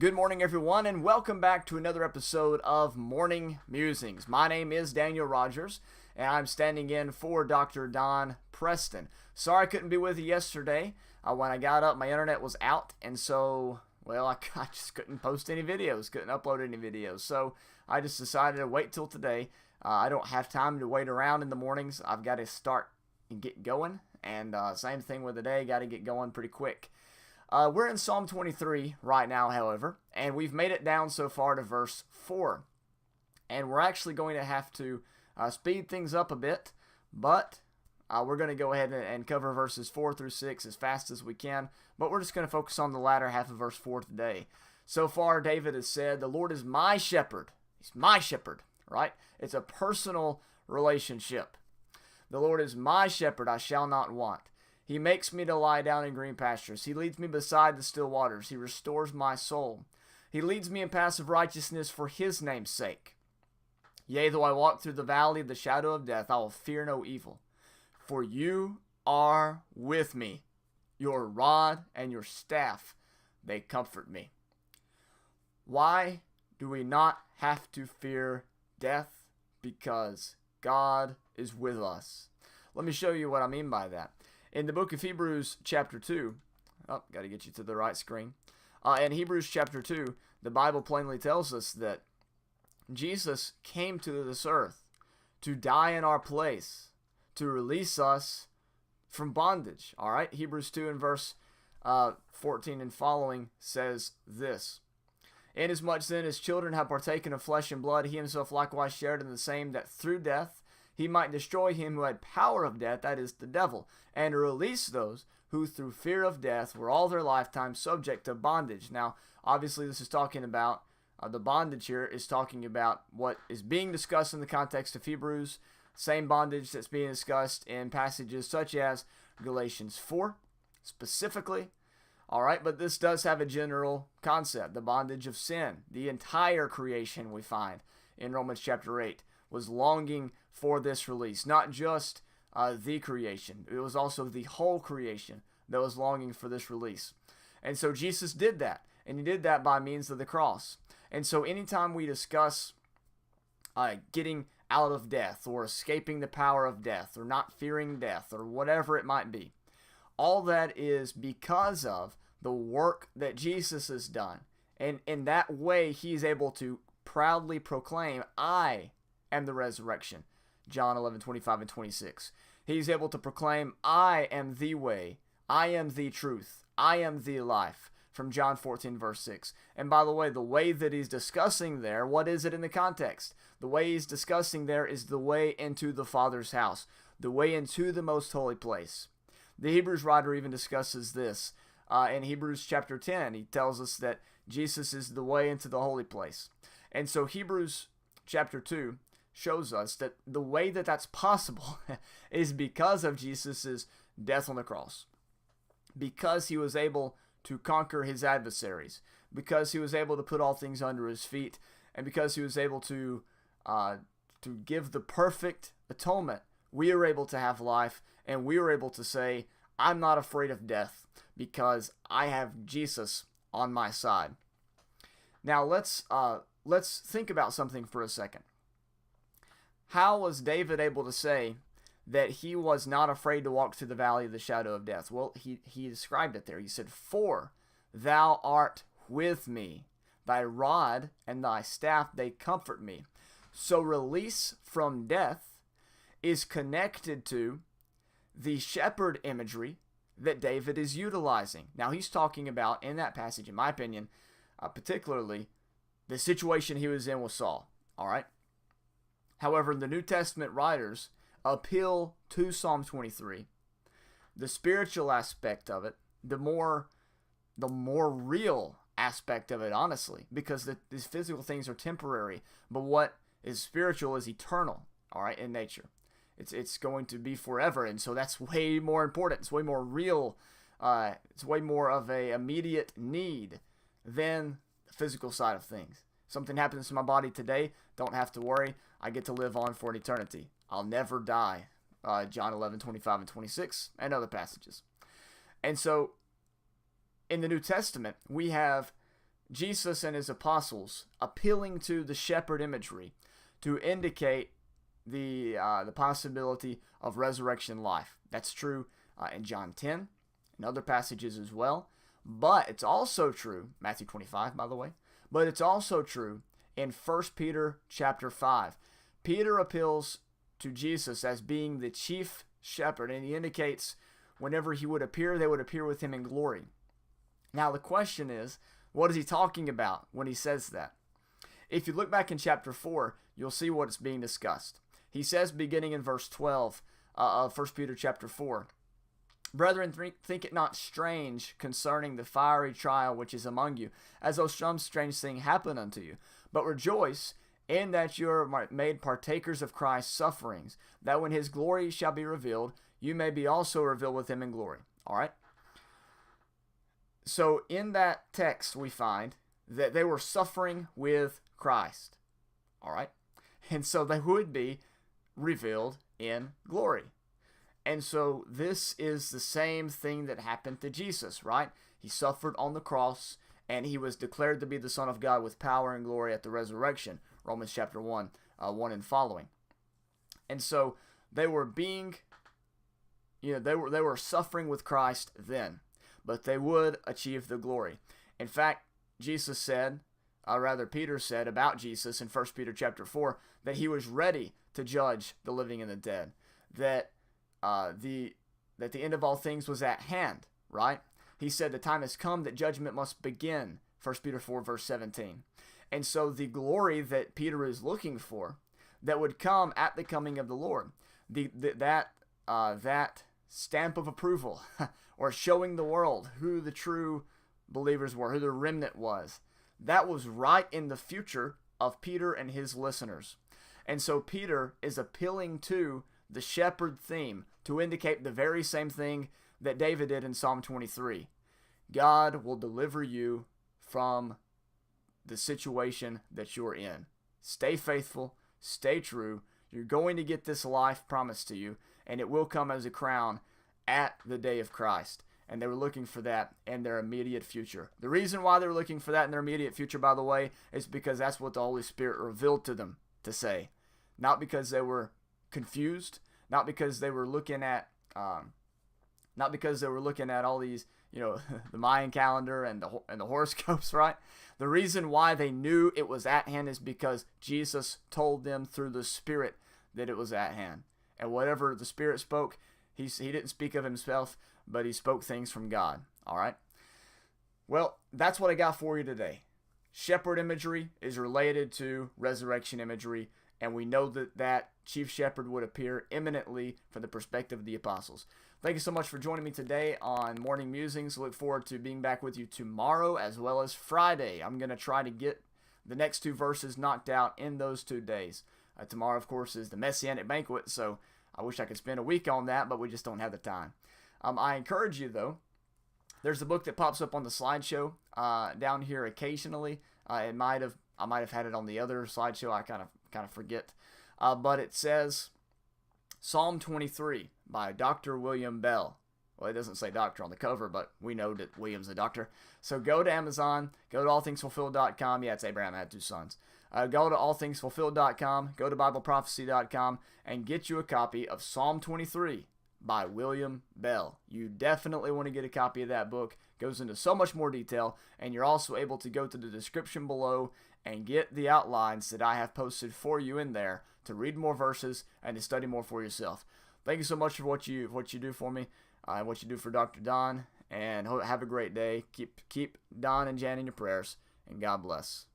Good morning, everyone, and welcome back to another episode of Morning Musings. My name is Daniel Rogers, and I'm standing in for Dr. Don Preston. Sorry I couldn't be with you yesterday. When I got up, my internet was out, and so, I just couldn't post any videos, couldn't upload any videos. So I just decided to wait till today. I don't have time to wait around in the mornings. I've got to start and get going, and same thing with the day, got to get going pretty quick. We're in Psalm 23 right now, however, and we've made it down so far to verse 4. And we're actually going to have to speed things up a bit, but we're going to go ahead and cover verses 4 through 6 as fast as we can. But we're just going to focus on the latter half of verse 4 today. So far, David has said, "The Lord is my shepherd." He's my shepherd, right? It's a personal relationship. "The Lord is my shepherd, I shall not want. He makes me to lie down in green pastures. He leads me beside the still waters. He restores my soul. He leads me in paths of righteousness for his name's sake. Yea, though I walk through the valley of the shadow of death, I will fear no evil. For you are with me. Your rod and your staff, they comfort me." Why do we not have to fear death? Because God is with us. Let me show you what I mean by that. In the book of Hebrews chapter 2, got to get you to the right screen. In Hebrews chapter 2, the Bible plainly tells us that Jesus came to this earth to die in our place, to release us from bondage. All right, Hebrews 2 and verse 14 and following says this: "Inasmuch then as children have partaken of flesh and blood, he himself likewise shared in the same, that through death he might destroy him who had power of death, that is, the devil, and release those who through fear of death were all their lifetime subject to bondage." Now, obviously, this is talking about, the bondage here is talking about what is being discussed in the context of Hebrews, same bondage that's being discussed in passages such as Galatians 4, specifically. All right, but this does have a general concept, the bondage of sin. The entire creation we find in Romans chapter 8 was longing for this release. Not just the creation. It was also the whole creation that was longing for this release. And so Jesus did that. And he did that by means of the cross. And so anytime we discuss getting out of death or escaping the power of death or not fearing death or whatever it might be, all that is because of the work that Jesus has done. And in that way, he's able to proudly proclaim, "I am the resurrection." John 11:25 and 26. He's able to proclaim, "I am the way, I am the truth, I am the life," from John 14 verse 6. And by the way, the way that he's discussing there, what is it in the context? The way he's discussing there is the way into the Father's house, the way into the most holy place. The Hebrews writer even discusses this in Hebrews chapter 10. He tells us that Jesus is the way into the holy place. And so Hebrews chapter 2 shows us that the way that that's possible is because of Jesus' death on the cross. Because he was able to conquer his adversaries. Because he was able to put all things under his feet. And because he was able to give the perfect atonement, we are able to have life. And we are able to say, "I'm not afraid of death because I have Jesus on my side." Now let's think about something for a second. How was David able to say that he was not afraid to walk through the valley of the shadow of death? Well, he described it there. He said, "For thou art with me. Thy rod and thy staff, they comfort me." So release from death is connected to the shepherd imagery that David is utilizing. Now, he's talking about, in that passage, in my opinion, particularly the situation he was in with Saul. All right? However, the New Testament writers appeal to Psalm 23, the spiritual aspect of it, the more real aspect of it, honestly, because these physical things are temporary, but what is spiritual is eternal, all right, in nature. It's going to be forever, and so that's way more important. It's way more real. It's way more of a immediate need than the physical side of things. Something happens to my body today, don't have to worry. I get to live on for an eternity. I'll never die. John 11:25 and 26, and other passages. And so, in the New Testament, we have Jesus and his apostles appealing to the shepherd imagery to indicate the possibility of resurrection life. That's true in John 10 and other passages as well. But it's also true, Matthew 25, by the way, but it's also true in 1 Peter chapter 5. Peter appeals to Jesus as being the chief shepherd, and he indicates whenever he would appear, they would appear with him in glory. Now the question is, what is he talking about when he says that? If you look back in chapter 4, you'll see what is being discussed. He says, beginning in verse 12 of 1 Peter chapter 4, "Brethren, think it not strange concerning the fiery trial which is among you, as though some strange thing happened unto you. But rejoice in that you are made partakers of Christ's sufferings, that when his glory shall be revealed, you may be also revealed with him in glory." All right? So in that text, we find that they were suffering with Christ. All right? And so they would be revealed in glory. And so this is the same thing that happened to Jesus, right? He suffered on the cross, and he was declared to be the Son of God with power and glory at the resurrection. Romans chapter 1, 1 and following. And so they were being, they were suffering with Christ then, but they would achieve the glory. In fact, Jesus said, Peter said about Jesus in 1 Peter chapter 4, that he was ready to judge the living and the dead, that the end of all things was at hand, right? He said the time has come that judgment must begin, 1 Peter 4 verse 17. And so the glory that Peter is looking for, that would come at the coming of the Lord, that stamp of approval, or showing the world who the true believers were, who the remnant was, that was right in the future of Peter and his listeners. And so Peter is appealing to the shepherd theme to indicate the very same thing that David did in Psalm 23. God will deliver you from the situation that you're in. Stay faithful, stay true. You're going to get this life promised to you, and it will come as a crown at the day of Christ. And they were looking for that in their immediate future. The reason why they were looking for that in their immediate future, by the way, is because that's what the Holy Spirit revealed to them to say. Not because they were confused, not because they were looking at all these, the Mayan calendar and the horoscopes, right? The reason why they knew it was at hand is because Jesus told them through the Spirit that it was at hand. And whatever the Spirit spoke, he didn't speak of himself, but he spoke things from God. All right? Well, that's what I got for you today. Shepherd imagery is related to resurrection imagery, and we know that chief shepherd would appear imminently from the perspective of the apostles. Thank you so much for joining me today on Morning Musings. Look forward to being back with you tomorrow as well as Friday. I'm going to try to get the next 2 verses knocked out in those 2 days. Tomorrow, of course, is the Messianic Banquet, so I wish I could spend a week on that, but we just don't have the time. I encourage you, though, there's a book that pops up on the slideshow down here occasionally. I might have had it on the other slideshow. I kind of forget. But it says Psalm 23 by Dr. William Bell. Well, it doesn't say doctor on the cover, but we know that William's a doctor. So go to Amazon, go to allthingsfulfilled.com. Yeah, it's Abraham had 2 sons. Go to allthingsfulfilled.com, go to bibleprophecy.com, and get you a copy of Psalm 23 by William Bell. You definitely want to get a copy of that book. It goes into so much more detail, and you're also able to go to the description below and get the outlines that I have posted for you in there to read more verses and to study more for yourself. Thank you so much for what you do for me, and what you do for Dr. Don, and have a great day. Keep Don and Jan in your prayers, and God bless.